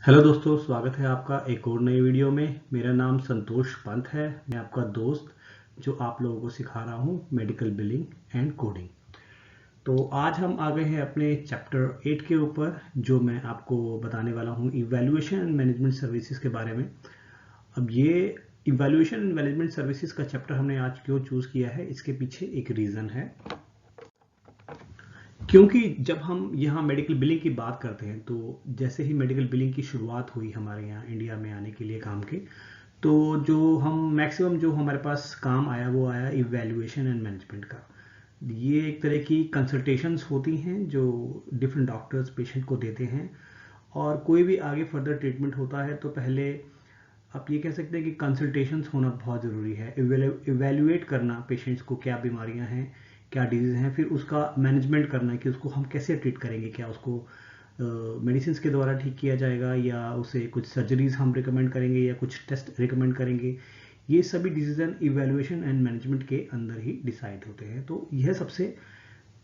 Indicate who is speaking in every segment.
Speaker 1: Hello दोस्तों, स्वागत है आपका एक और नई वीडियो में। मेरा नाम संतोष पंत है। मैं आपका दोस्त जो आप लोगों को सिखा रहा हूँ मेडिकल बिलिंग एंड कोडिंग। तो आज हम आ गए हैं अपने चैप्टर 8 के ऊपर, जो मैं आपको बताने वाला हूँ इवैल्यूएशन एंड मैनेजमेंट सर्विसेज के बारे में। अब ये इवैल्यूएशन एंड मैनेजमेंट सर्विसेज का चैप्टर हमने आज क्यों चूज़ किया है, इसके पीछे एक रीज़न है। क्योंकि जब हम यहाँ मेडिकल बिलिंग की बात करते हैं तो जैसे ही मेडिकल बिलिंग की शुरुआत हुई हमारे यहाँ इंडिया में आने के लिए काम के, तो जो हम मैक्सिमम जो हमारे पास काम आया वो आया इवैल्यूएशन एंड मैनेजमेंट का। ये एक तरह की कंसल्टेशंस होती हैं जो डिफरेंट डॉक्टर्स पेशेंट को देते हैं, और कोई भी आगे फर्दर ट्रीटमेंट होता है तो पहले आप ये कह सकते हैं कि कंसल्टेशंस होना बहुत ज़रूरी है। इवेल्युएट करना पेशेंट्स को क्या बीमारियां हैं, क्या डिजीज़ हैं, फिर उसका मैनेजमेंट करना कि उसको हम कैसे ट्रीट करेंगे। क्या उसको मेडिसिन के द्वारा ठीक किया जाएगा या उसे कुछ सर्जरीज हम रिकमेंड करेंगे या कुछ टेस्ट रिकमेंड करेंगे। ये सभी डिसीजन इवेल्युएशन एंड मैनेजमेंट के अंदर ही डिसाइड होते हैं। तो यह सबसे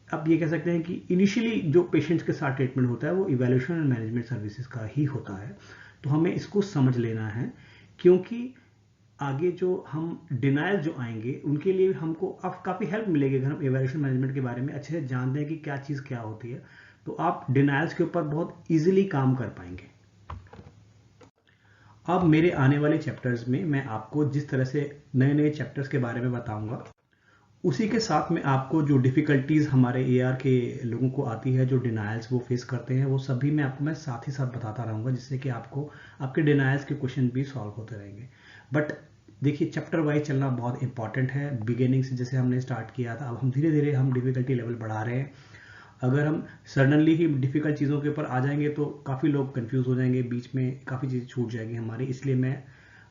Speaker 1: आप ये कह सकते हैं कि इनिशियली जो पेशेंट्स के साथ ट्रीटमेंट होता है वो इवेल्युएशन एंड मैनेजमेंट सर्विसेज का ही होता है। तो हमें इसको समझ लेना है, क्योंकि आगे जो हम डिनायल जो आएंगे उनके लिए हमको अब काफ़ी हेल्प मिलेगी अगर हम इवैल्यूएशन मैनेजमेंट के बारे में अच्छे से जानते हैं कि क्या चीज़ क्या होती है। तो आप डिनायल्स के ऊपर बहुत इजीली काम कर पाएंगे। अब मेरे आने वाले चैप्टर्स में मैं आपको जिस तरह से नए नए चैप्टर्स के बारे में बताऊंगा, उसी के साथ में आपको जो डिफ़िकल्टीज़ हमारे एआर के लोगों को आती है, जो डिनायल्स वो फेस करते हैं, वो सभी मैं साथ ही साथ बताता रहूँगा, जिससे कि आपको आपके डिनायल्स के क्वेश्चन भी सॉल्व होते रहेंगे। बट देखिए, चैप्टर वाइज चलना बहुत इंपॉर्टेंट है। बिगिनिंग से जैसे हमने स्टार्ट किया था, अब हम धीरे धीरे हम डिफ़िकल्टी लेवल बढ़ा रहे हैं। अगर हम सडनली ही डिफ़िकल्ट चीज़ों के ऊपर आ जाएंगे तो काफ़ी लोग कंफ्यूज हो जाएंगे, बीच में काफ़ी चीज़ें छूट जाएगी हमारी। इसलिए मैं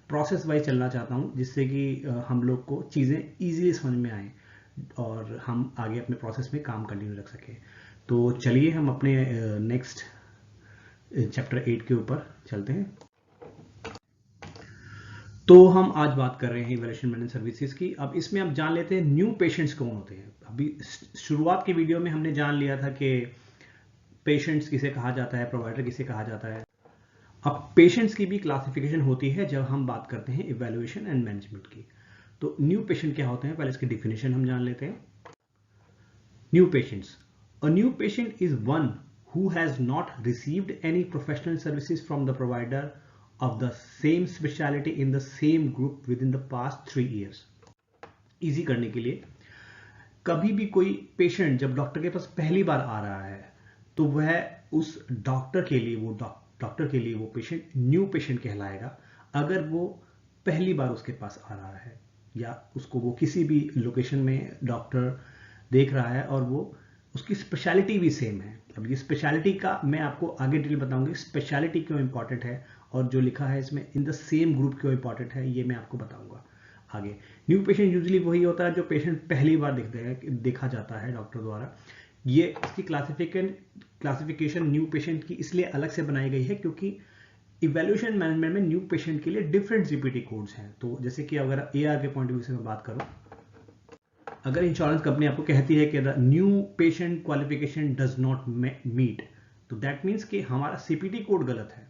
Speaker 1: प्रोसेस वाइज चलना चाहता हूँ, जिससे कि हम लोग को चीज़ें ईजिली समझ में आएँ और हम आगे अपने प्रोसेस में काम कंटिन्यू रख सकें। तो चलिए हम अपने नेक्स्ट चैप्टर 8 के ऊपर चलते हैं। तो हम आज बात कर रहे हैं इवैल्यूएशन मैनेजमेंट सर्विसेज की। अब इसमें आप जान लेते हैं न्यू पेशेंट्स कौन होते हैं। अभी शुरुआत की वीडियो में हमने जान लिया था कि पेशेंट्स किसे कहा जाता है, प्रोवाइडर किसे कहा जाता है। अब पेशेंट्स की भी क्लासिफिकेशन होती है जब हम बात करते हैं इवैल्यूएशन एंड मैनेजमेंट की। तो न्यू पेशेंट क्या होते हैं, पहले इसकी डिफिनेशन हम जान लेते हैं। New patients. A new patient is one who has not received any professional services from the provider of the same specialty in the same group within the past 3 years. Easy करने के लिए, कभी भी कोई पेशेंट जब doctor के पास पहली बार आ रहा है तो वह उस डॉक्टर के लिए वो पेशेंट न्यू पेशेंट कहलाएगा अगर वो पहली बार उसके पास आ रहा है, या उसको वो किसी भी लोकेशन में डॉक्टर देख रहा है और वो उसकी स्पेशलिटी भी सेम है। अब ये स्पेशलिटी का मैं आपको आगे डिटेल बताऊंगी, स्पेशलिटी क्यों इंपॉर्टेंट है और जो लिखा है इसमें इन द सेम ग्रुप क्यों इंपॉर्टेंट है, ये मैं आपको बताऊंगा आगे। न्यू पेशेंट यूजुअली वही होता है जो पेशेंट पहली बार देखा जाता है डॉक्टर द्वारा। ये इसकी क्लासिफिकेशन न्यू पेशेंट की इसलिए अलग से बनाई गई है क्योंकि इवैल्यूएशन मैनेजमेंट में न्यू पेशेंट के लिए डिफरेंट जीपीटी कोड्स हैं। तो जैसे कि अगर एआर के पॉइंट ऑफ व्यू से मैं बात करूं, अगर इंश्योरेंस कंपनी आपको कहती है कि the new patient qualification does not meet, तो दैट मीन्स कि हमारा सीपीटी कोड गलत है।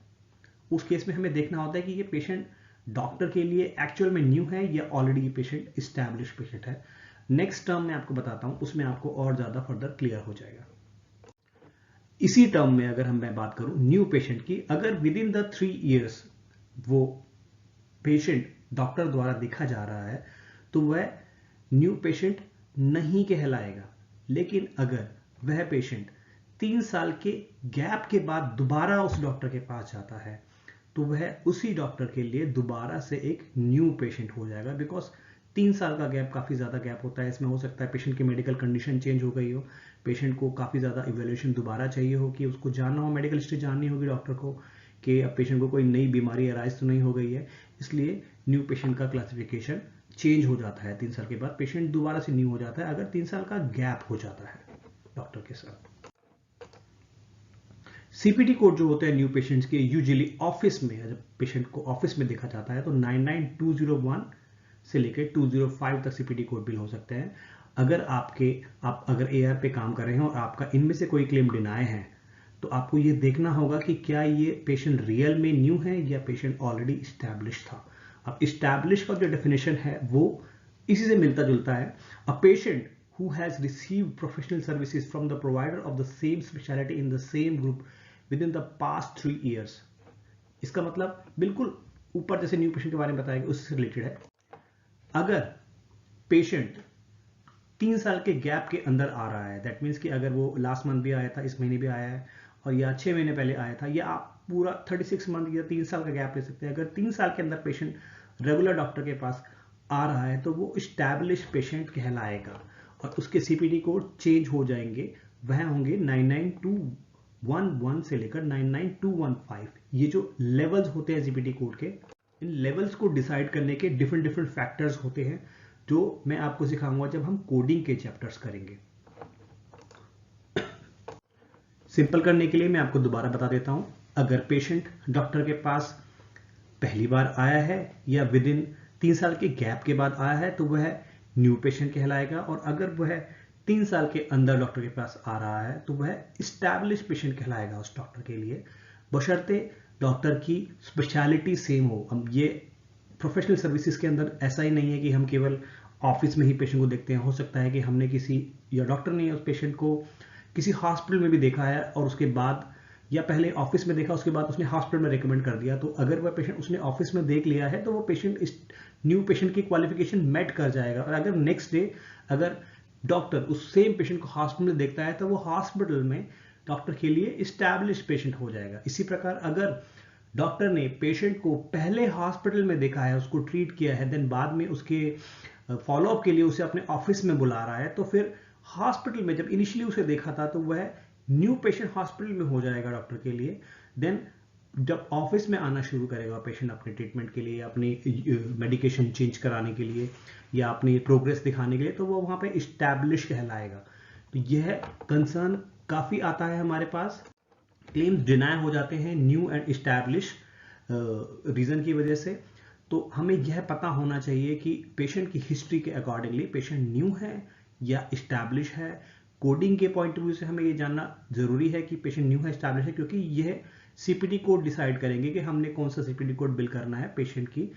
Speaker 1: उस केस में हमें देखना होता है कि ये पेशेंट डॉक्टर के लिए एक्चुअल में न्यू है या ऑलरेडी ये पेशेंट इस्टेब्लिश पेशेंट है। नेक्स्ट टर्म में आपको बताता हूं, उसमें आपको और ज्यादा फर्दर क्लियर हो जाएगा। इसी टर्म में अगर मैं बात करूं न्यू पेशेंट की, अगर विद इन द 3 ईयर्स वो पेशेंट डॉक्टर द्वारा देखा जा रहा है तो वह न्यू पेशेंट नहीं कहलाएगा। लेकिन अगर वह पेशेंट 3 साल के गैप के बाद दोबारा उस डॉक्टर के पास जाता है तो वह उसी डॉक्टर के लिए दोबारा से एक न्यू पेशेंट हो जाएगा। बिकॉज 3 साल का गैप काफ़ी ज़्यादा गैप होता है। इसमें हो सकता है पेशेंट की मेडिकल कंडीशन चेंज हो गई हो, पेशेंट को काफ़ी ज़्यादा इवैल्यूएशन दोबारा चाहिए हो, कि उसको जानना हो, मेडिकल हिस्ट्री जाननी होगी डॉक्टर को कि अब पेशेंट को कोई नई बीमारी अराइज तो नहीं हो गई है। इसलिए न्यू पेशेंट का क्लासिफिकेशन चेंज हो जाता है। 3 साल के बाद पेशेंट दोबारा से न्यू हो जाता है अगर 3 साल का गैप हो जाता है डॉक्टर के साथ। सीपीटी कोड जो होते हैं न्यू पेशेंट्स के, यूजुअली ऑफिस में जब पेशेंट को ऑफिस में देखा जाता है तो 99201 से लेकर 205 तक सीपीटी कोड बिल हो सकते हैं। अगर आप अगर एआर पे काम कर रहे हैं और आपका इनमें से कोई क्लेम डिनाय है तो आपको ये देखना होगा कि क्या ये पेशेंट रियल में न्यू है या पेशेंट ऑलरेडी इस्टेब्लिश था। अब इस्टेब्लिश का जो डेफिनेशन है वो इसी से मिलता जुलता है। A patient who has received professional services from the provider of the same specialty in the same group within the past 3 years। इसका मतलब बिल्कुल ऊपर जैसे न्यू पेशेंट के बारे में बताया गया उससे रिलेटेड है। अगर पेशेंट 3 साल के गैप के अंदर आ रहा है, दैट मीन्स कि अगर वो लास्ट मंथ भी आया था, इस महीने भी आया है, और या 6 महीने पहले आया था, या आप पूरा 36 मंथ या 3 साल का गैप ले सकते हैं। अगर 3 साल के अंदर पेशेंट रेगुलर डॉक्टर के पास आ रहा है तो वो इस्टेब्लिश पेशेंट कहलाएगा और उसके सीपीडी कोड चेंज हो जाएंगे। वह होंगे 99211 से लेकर 99215। ये जो लेवल्स होते हैं सीपीडी कोड के, इन लेवल्स को डिसाइड करने के डिफरेंट फैक्टर्स होते हैं जो मैं आपको सिखाऊंगा जब हम कोडिंग के चैप्टर्स करेंगे। सिंपल करने के लिए मैं आपको दोबारा बता देता हूं। अगर पेशेंट डॉक्टर के पास पहली बार आया है या विद इन 3 साल के गैप के बाद आया है तो वह न्यू पेशेंट कहलाएगा, और अगर वह 3 साल के अंदर डॉक्टर के पास आ रहा है तो वह इस्टेब्लिश पेशेंट कहलाएगा उस डॉक्टर के लिए, बशर्ते डॉक्टर की स्पेशलिटी सेम हो। अब ये प्रोफेशनल सर्विसेज के अंदर ऐसा ही नहीं है कि हम केवल ऑफिस में ही पेशेंट को देखते हैं। हो सकता है कि हमने किसी या डॉक्टर ने उस पेशेंट को किसी हॉस्पिटल में भी देखा है और उसके बाद, या पहले ऑफिस में देखा उसके बाद उसने हॉस्पिटल में रेकमेंड कर दिया। तो अगर वह पेशेंट उसने ऑफिस में देख लिया है तो वो पेशेंट इस न्यू पेशेंट की क्वालिफिकेशन मेट कर जाएगा। और अगर नेक्स्ट डे अगर डॉक्टर उस सेम पेशेंट को हॉस्पिटल में देखता है तो वो हॉस्पिटल में डॉक्टर के लिए इस्टेब्लिश पेशेंट हो जाएगा। इसी प्रकार अगर डॉक्टर ने पेशेंट को पहले हॉस्पिटल में देखा है, उसको ट्रीट किया है, देन बाद में उसके फॉलोअप के लिए उसे अपने ऑफिस में बुला रहा है, तो फिर हॉस्पिटल में जब इनिशियली उसे देखा था तो वह न्यू पेशेंट हॉस्पिटल में हो जाएगा डॉक्टर के लिए। देन जब ऑफिस में आना शुरू करेगा पेशेंट अपने ट्रीटमेंट के लिए, अपनी मेडिकेशन चेंज कराने के लिए या अपनी प्रोग्रेस दिखाने के लिए, तो वो वहां पे इस्टेब्लिश कहलाएगा। तो यह कंसर्न काफी आता है हमारे पास। क्लेम्स डिनाई हो जाते हैं न्यू एंड इस्टेब्लिश रीजन की वजह से। तो हमें यह पता होना चाहिए कि पेशेंट की हिस्ट्री के अकॉर्डिंगली पेशेंट न्यू है या इस्टेब्लिश है। कोडिंग के पॉइंट ऑफ व्यू से हमें ये जानना जरूरी है कि पेशेंट न्यू है, इस्टेब्लिश है, क्योंकि यह सीपीडी कोड डिसाइड करेंगे कि हमने कौन सा सीपीडी कोड बिल करना है पेशेंट की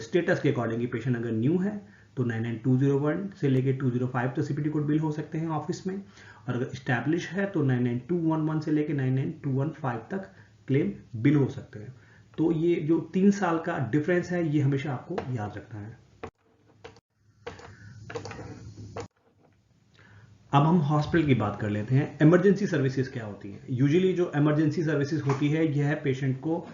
Speaker 1: स्टेटस के अकॉर्डिंग। पेशेंट अगर न्यू है तो 99201 से लेके 205 तो सीपीडी कोड बिल हो सकते हैं ऑफिस में, और अगर इस्टेब्लिश है तो 99211 से लेके 99215 तक क्लेम बिल हो सकते हैं। तो ये जो 3 साल का डिफरेंस है ये हमेशा आपको याद रखना है। अब हम हॉस्पिटल की बात कर लेते हैं। इमरजेंसी सर्विसेज क्या होती हैं? यूजुअली जो इमरजेंसी सर्विसेज होती है यह पेशेंट को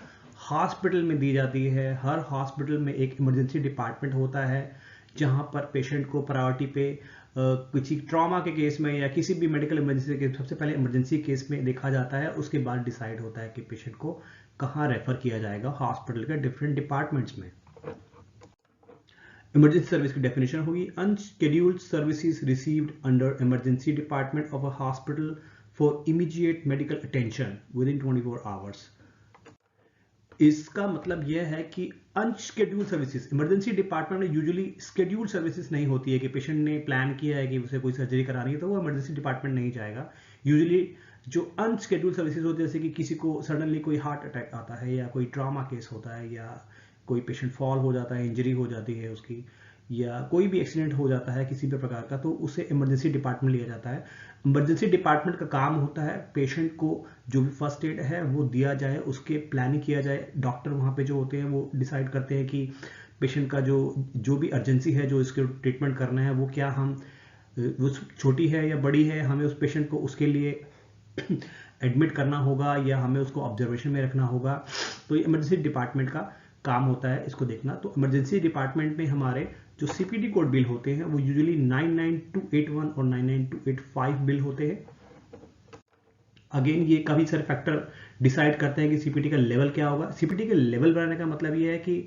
Speaker 1: हॉस्पिटल में दी जाती है। हर हॉस्पिटल में एक इमरजेंसी डिपार्टमेंट होता है जहां पर पेशेंट को प्रायोरिटी पे किसी ट्रॉमा के केस में या किसी भी मेडिकल इमरजेंसी के सबसे पहले इमरजेंसी केस में देखा जाता है। उसके बाद डिसाइड होता है कि पेशेंट को कहां रेफर किया जाएगा हॉस्पिटल के डिफरेंट डिपार्टमेंट्स में। इमरजेंसी सर्विस की डेफिनेशन होगी unscheduled services received under emergency department of a hospital for immediate medical attention with in 24 hours. इसका मतलब यह है कि अनशेड्यूल्ड सर्विसेज इमरजेंसी डिपार्टमेंट में यूजुअली शेड्यूल्ड सर्विसेज नहीं होती है कि पेशेंट ने प्लान किया है कि उसे कोई सर्जरी करानी है तो वो इमरजेंसी डिपार्टमेंट नहीं जाएगा। यूजुअली जो अनशेड्यूल्ड सर्विसेज होती है, जैसे कि किसी को सडनली कोई हार्ट अटैक आता है या कोई ट्रॉमा केस होता है या कोई पेशेंट फॉल हो जाता है, इंजरी हो जाती है उसकी, या कोई भी एक्सीडेंट हो जाता है किसी भी प्रकार का, तो उसे इमरजेंसी डिपार्टमेंट लिया जाता है। इमरजेंसी डिपार्टमेंट का काम होता है पेशेंट को जो भी फर्स्ट एड है वो दिया जाए, उसके प्लानिंग किया जाए। डॉक्टर वहाँ पे जो होते हैं वो डिसाइड करते हैं कि पेशेंट का जो भी अर्जेंसी है, जो इसके ट्रीटमेंट करना है वो क्या, हम वो छोटी है या बड़ी है, हमें उस पेशेंट को उसके लिए एडमिट करना होगा या हमें उसको ऑब्जर्वेशन में रखना होगा। तो ये इमरजेंसी डिपार्टमेंट का काम होता है इसको देखना। तो इमरजेंसी डिपार्टमेंट में हमारे जो सीपीडी कोड बिल होते हैं वो यूजुअली 99281 और 99285 बिल होते हैं। अगेन ये काफी सारे फैक्टर डिसाइड करते हैं कि सीपीडी का लेवल क्या होगा। सीपीडी के लेवल बनाने का मतलब ये है कि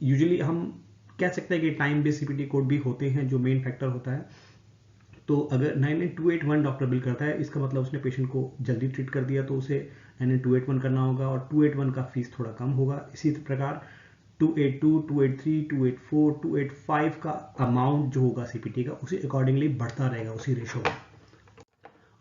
Speaker 1: यूजुअली हम कह सकते हैं कि टाइम बेस्ड सीपीडी कोड भी होते हैं जो मेन फैक्टर होता है। तो अगर 99281 डॉक्टर बिल करता है इसका मतलब उसने पेशेंट को जल्दी ट्रीट कर दिया, तो उसे 99281 करना होगा और 281 का फीस थोड़ा कम होगा। इसी प्रकार 282, 283, 284, 285 का अमाउंट जो होगा सीपीटी का उसी अकॉर्डिंगली बढ़ता रहेगा उसी रेशो में।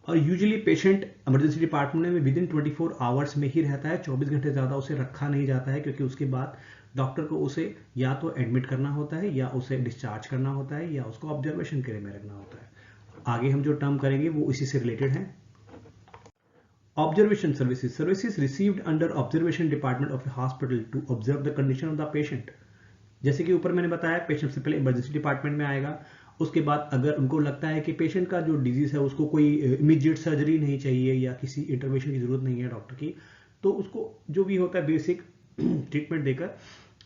Speaker 1: और यूजुअली पेशेंट इमरजेंसी डिपार्टमेंट में विद इन 24 आवर्स में ही रहता है, 24 घंटे ज़्यादा उसे रखा नहीं जाता है, क्योंकि उसके बाद डॉक्टर को उसे या तो एडमिट करना होता है या उसे डिस्चार्ज करना होता है या उसको ऑब्जर्वेशन केयर में रखना होता है। आगे हम जो टर्म करेंगे वो इसी से रिलेटेड है। Observation services received under observation department of a hospital to observe the condition of the patient. जैसे कि ऊपर मैंने बताया, पेशेंट से पहले इमरजेंसी डिपार्टमेंट में आएगा, उसके बाद अगर उनको लगता है कि पेशेंट का जो डिजीज है उसको कोई इमीडिएट सर्जरी नहीं चाहिए या किसी इंटरवेंशन की जरूरत नहीं है डॉक्टर की, तो उसको जो भी होता है बेसिक ट्रीटमेंट देकर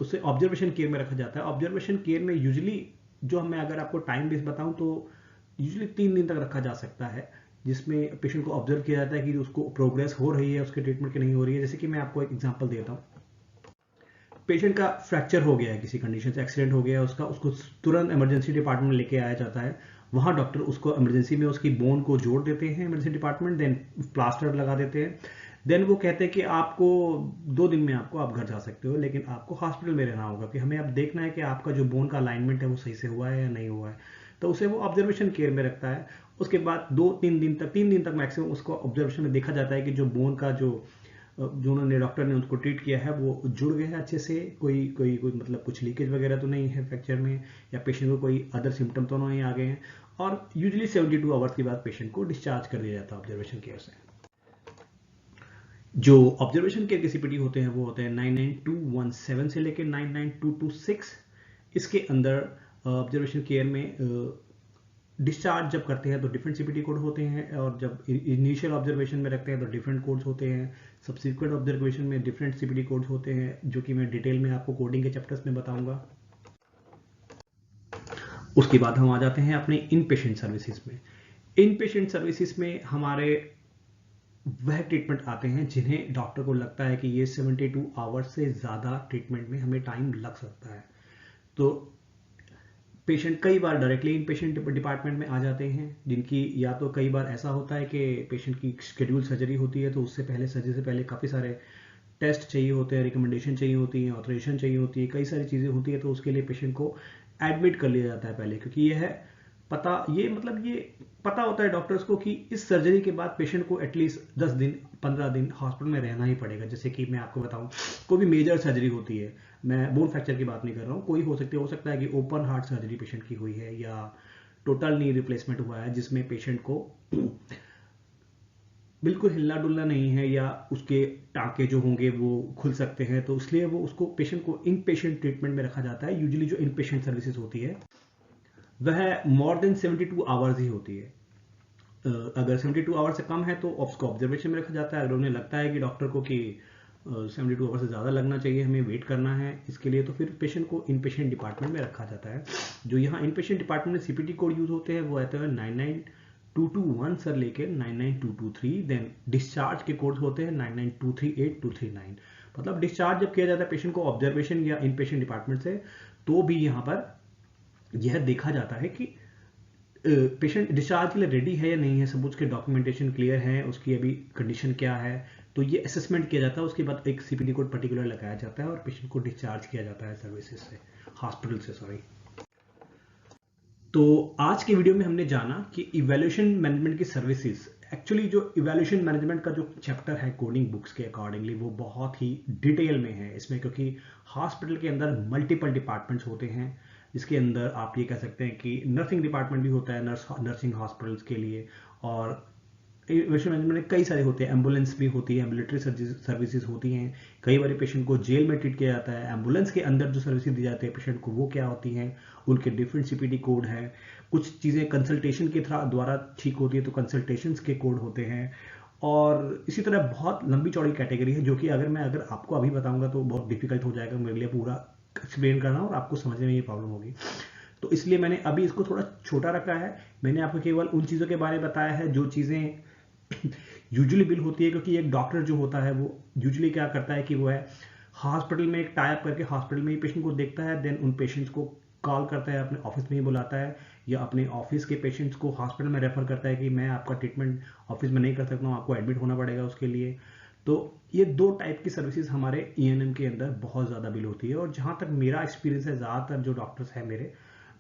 Speaker 1: उसे ऑब्जर्वेशन केयर में रखा जाता है। ऑब्जर्वेशन केयर में यूजुअली जो मैं अगर आपको टाइम बेस बताऊं तो यूजुअली 3 दिन तक रखा जा सकता है, जिसमें पेशेंट को ऑब्जर्व किया जाता है कि उसको प्रोग्रेस हो रही है उसके ट्रीटमेंट की नहीं हो रही है। जैसे कि मैं आपको एक एग्जांपल देता हूँ, पेशेंट का फ्रैक्चर हो गया है, किसी कंडीशन से एक्सीडेंट हो गया है उसका, उसको तुरंत इमरजेंसी डिपार्टमेंट में लेके आया जाता है। वहां डॉक्टर उसको इमरजेंसी में उसकी बोन को जोड़ देते हैं इमरजेंसी डिपार्टमेंट, देन प्लास्टर लगा देते हैं, देन वो कहते हैं कि आपको 2 दिन में आप घर जा सकते हो, लेकिन आपको हॉस्पिटल में रहना होगा कि हमें अब देखना है कि आपका जो बोन का अलाइनमेंट है वो सही से हुआ है या नहीं हुआ है। तो उसे वो ऑब्जर्वेशन केयर में रखता है। उसके बाद 3 दिन तक मैक्सिमम उसको ऑब्जर्वेशन में देखा जाता है कि जो बोन का जो उन्होंने डॉक्टर ने उसको ट्रीट किया है वो जुड़ गया है अच्छे से, कोई मतलब कुछ लीकेज वगैरह तो नहीं है फ्रैक्चर में, या पेशेंट को कोई अदर सिम्टम तो नहीं आ गए हैं। और यूजुअली 72 आवर्स के बाद पेशेंट को डिस्चार्ज कर दिया जाता है ऑब्जर्वेशन केयर से। जो ऑब्जर्वेशन केयर के सीपीटी होते हैं वो होते हैं 99217 से लेकर 99226। इसके अंदर ऑब्जर्वेशन केयर में डिस्चार्ज जब करते हैं तो डिफरेंट सीपीटी कोड होते हैं, और जब इनिशियल ऑब्जर्वेशन में रखते हैं तो डिफरेंट कोड्स होते हैं, सब्सिक्वेंट ऑब्जर्वेशन में डिफरेंट सीपीटी कोड्स होते हैं, जो कि मैं डिटेल में आपको कोडिंग के चैप्टर्स में बताऊंगा। उसके बाद हम आ जाते हैं अपने इन पेशेंट सर्विसेज में। इन पेशेंट सर्विसेज में हमारे वह ट्रीटमेंट आते हैं जिन्हें डॉक्टर को लगता है कि ये 72 आवर्स से ज़्यादा ट्रीटमेंट में हमें टाइम लग सकता है। तो पेशेंट कई बार डायरेक्टली इन पेशेंट डिपार्टमेंट में आ जाते हैं, जिनकी या तो कई बार ऐसा होता है कि पेशेंट की शेड्यूल सर्जरी होती है, तो उससे पहले सर्जरी से पहले काफ़ी सारे टेस्ट चाहिए होते हैं, रिकमेंडेशन चाहिए होती है, ऑथराइजेशन चाहिए होती है, कई सारी चीज़ें होती है, तो उसके लिए पेशेंट को एडमिट कर लिया जाता है पहले, क्योंकि ये पता होता है डॉक्टर्स को कि इस सर्जरी के बाद पेशेंट को एटलीस्ट 10 दिन 15 दिन हॉस्पिटल में रहना ही पड़ेगा। जैसे कि मैं आपको बताऊं, कोई भी मेजर सर्जरी होती है, मैं बोन फ्रैक्चर की बात नहीं कर रहा हूँ, कोई हो सकता है कि ओपन हार्ट सर्जरी पेशेंट की हुई है या टोटल नी रिप्लेसमेंट हुआ है, जिसमें पेशेंट को बिल्कुल हिलना डुलना नहीं है या उसके टाँके जो होंगे वो खुल सकते हैं, तो इसलिए वो उसको पेशेंट को इन पेशेंट ट्रीटमेंट में रखा जाता है। यूजुअली जो इन पेशेंट सर्विसेज होती है वह मोर देन 72 आवर्स ही होती है। अगर 72 आवर्स से कम है तो उसको ऑब्जर्वेशन में रखा जाता है। अगर उन्हें लगता है कि डॉक्टर को कि 72 आवर्स से ज़्यादा लगना चाहिए, हमें वेट करना है इसके लिए, तो फिर पेशेंट को इन पेशेंट डिपार्टमेंट में रखा जाता है। जो यहाँ इन पेशेंट डिपार्टमेंट में सीपीटी कोड यूज होते हैं वो आते हैं 99221 से लेकर 99223। देन डिस्चार्ज के कोड होते हैं 99238-239। मतलब डिस्चार्ज जब किया जाता है पेशेंट को ऑब्जर्वेशन या इन पेशेंट डिपार्टमेंट से, तो भी यहाँ पर यह देखा जाता है कि पेशेंट डिस्चार्ज के लिए रेडी है या नहीं है, सब उसके डॉक्यूमेंटेशन क्लियर है, उसकी अभी कंडीशन क्या है, तो ये असेसमेंट किया जाता है। उसके बाद एक सीपीटी कोड पर्टिकुलर लगाया जाता है और पेशेंट को डिस्चार्ज किया जाता है सर्विसेज से, हॉस्पिटल से, सॉरी। तो आज के वीडियो में हमने जाना कि इवैल्यूएशन मैनेजमेंट की सर्विसेज, एक्चुअली जो इवैल्यूएशन मैनेजमेंट का जो चैप्टर है कोडिंग बुक्स के अकॉर्डिंगली वो बहुत ही डिटेल में है इसमें, क्योंकि हॉस्पिटल के अंदर मल्टीपल डिपार्टमेंट्स होते हैं, जिसके अंदर आप ये कह सकते हैं कि नर्सिंग डिपार्टमेंट भी होता है नर्सिंग हॉस्पिटल्स के लिए, और इवैल्यूएशन मैनेजमेंट में कई सारे होते हैं, एम्बुलेंस भी होती है, एम्बुलेटरी सर्विसेज होती हैं। कई बार पेशेंट को जेल में ट्रीट किया जाता है, एम्बुलेंस के अंदर जो सर्विसेज दी जाती है पेशेंट को वो क्या होती हैं, उनके डिफरेंट सीपीटी कोड है। कुछ चीज़ें कंसल्टेशन के द्वारा ठीक होती है तो कंसल्टेशन के कोड होते हैं, और इसी तरह बहुत लंबी चौड़ी कैटेगरी है, जो कि अगर आपको अभी बताऊंगा तो बहुत डिफिकल्ट हो जाएगा मेरे लिए पूरा एक्सप्लेन करना और आपको समझने में ये प्रॉब्लम होगी। तो इसलिए मैंने अभी इसको थोड़ा छोटा रखा है। मैंने आपको केवल उन चीज़ों के बारे में बताया है जो चीज़ें यूजुअली बिल होती है, क्योंकि एक डॉक्टर जो होता है वो यूजुअली क्या करता है कि वो है हॉस्पिटल में एक टाई अप करके हॉस्पिटल में ही पेशेंट को देखता है, देन उन पेशेंट्स को कॉल करता है, अपने ऑफिस में ही बुलाता है, या अपने ऑफिस के पेशेंट्स को हॉस्पिटल में रेफर करता है कि मैं आपका ट्रीटमेंट ऑफिस में नहीं कर सकता हूँ, आपको एडमिट होना पड़ेगा उसके लिए। तो ये 2 टाइप की सर्विसेज हमारे ईएनएम के अंदर बहुत ज़्यादा बिल होती है, और जहाँ तक मेरा एक्सपीरियंस है, ज़्यादातर जो डॉक्टर्स हैं मेरे,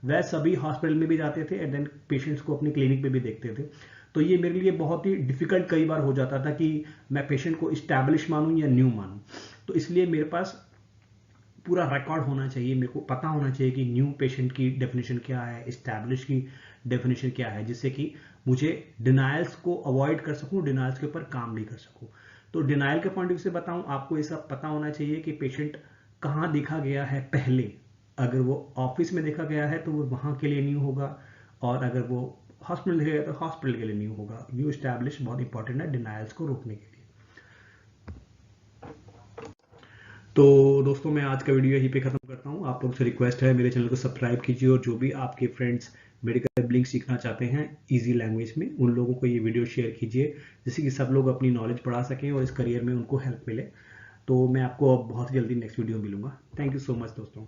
Speaker 1: वह सभी हॉस्पिटल में भी जाते थे एंड देन पेशेंट्स को अपनी क्लिनिक पे भी देखते थे। तो ये मेरे लिए बहुत ही डिफिकल्ट कई बार हो जाता था कि मैं पेशेंट को इस्टेब्लिश मानूं या न्यू मानूं। तो इसलिए मेरे पास पूरा रिकॉर्ड होना चाहिए, मेरे को पता होना चाहिए कि न्यू पेशेंट की डेफिनेशन क्या है, इस्टेब्लिश की डेफिनेशन क्या है, जिससे कि मुझे डिनायल्स को अवॉइड कर सकूं, डिनायल्स के ऊपर काम भी कर सकूं। तो डिनायल के पॉइंट ऑफ व्यू से बताऊं, आपको ये सब पता होना चाहिए कि पेशेंट कहाँ देखा गया है पहले। अगर वो ऑफिस में देखा गया है तो वो वहां के लिए न्यू होगा, और अगर वो हॉस्पिटल देखा गया तो हॉस्पिटल के लिए न्यू होगा। न्यू इस्टेब्लिश बहुत इंपॉर्टेंट है डिनायल्स को रोकने के लिए। तो दोस्तों, मैं आज का वीडियो यहीं पे खत्म करता हूँ। आप लोगों से रिक्वेस्ट है, मेरे चैनल को सब्सक्राइब कीजिए, और जो भी आपके फ्रेंड्स मेडिकल ब्लिंक सीखना चाहते हैं इजी लैंग्वेज में, उन लोगों को ये वीडियो शेयर कीजिए, जिससे कि सब लोग अपनी नॉलेज बढ़ा सकें और इस करियर में उनको हेल्प मिले। तो मैं आपको अब बहुत जल्दी नेक्स्ट वीडियो मिलूंगा। थैंक यू सो मच दोस्तों।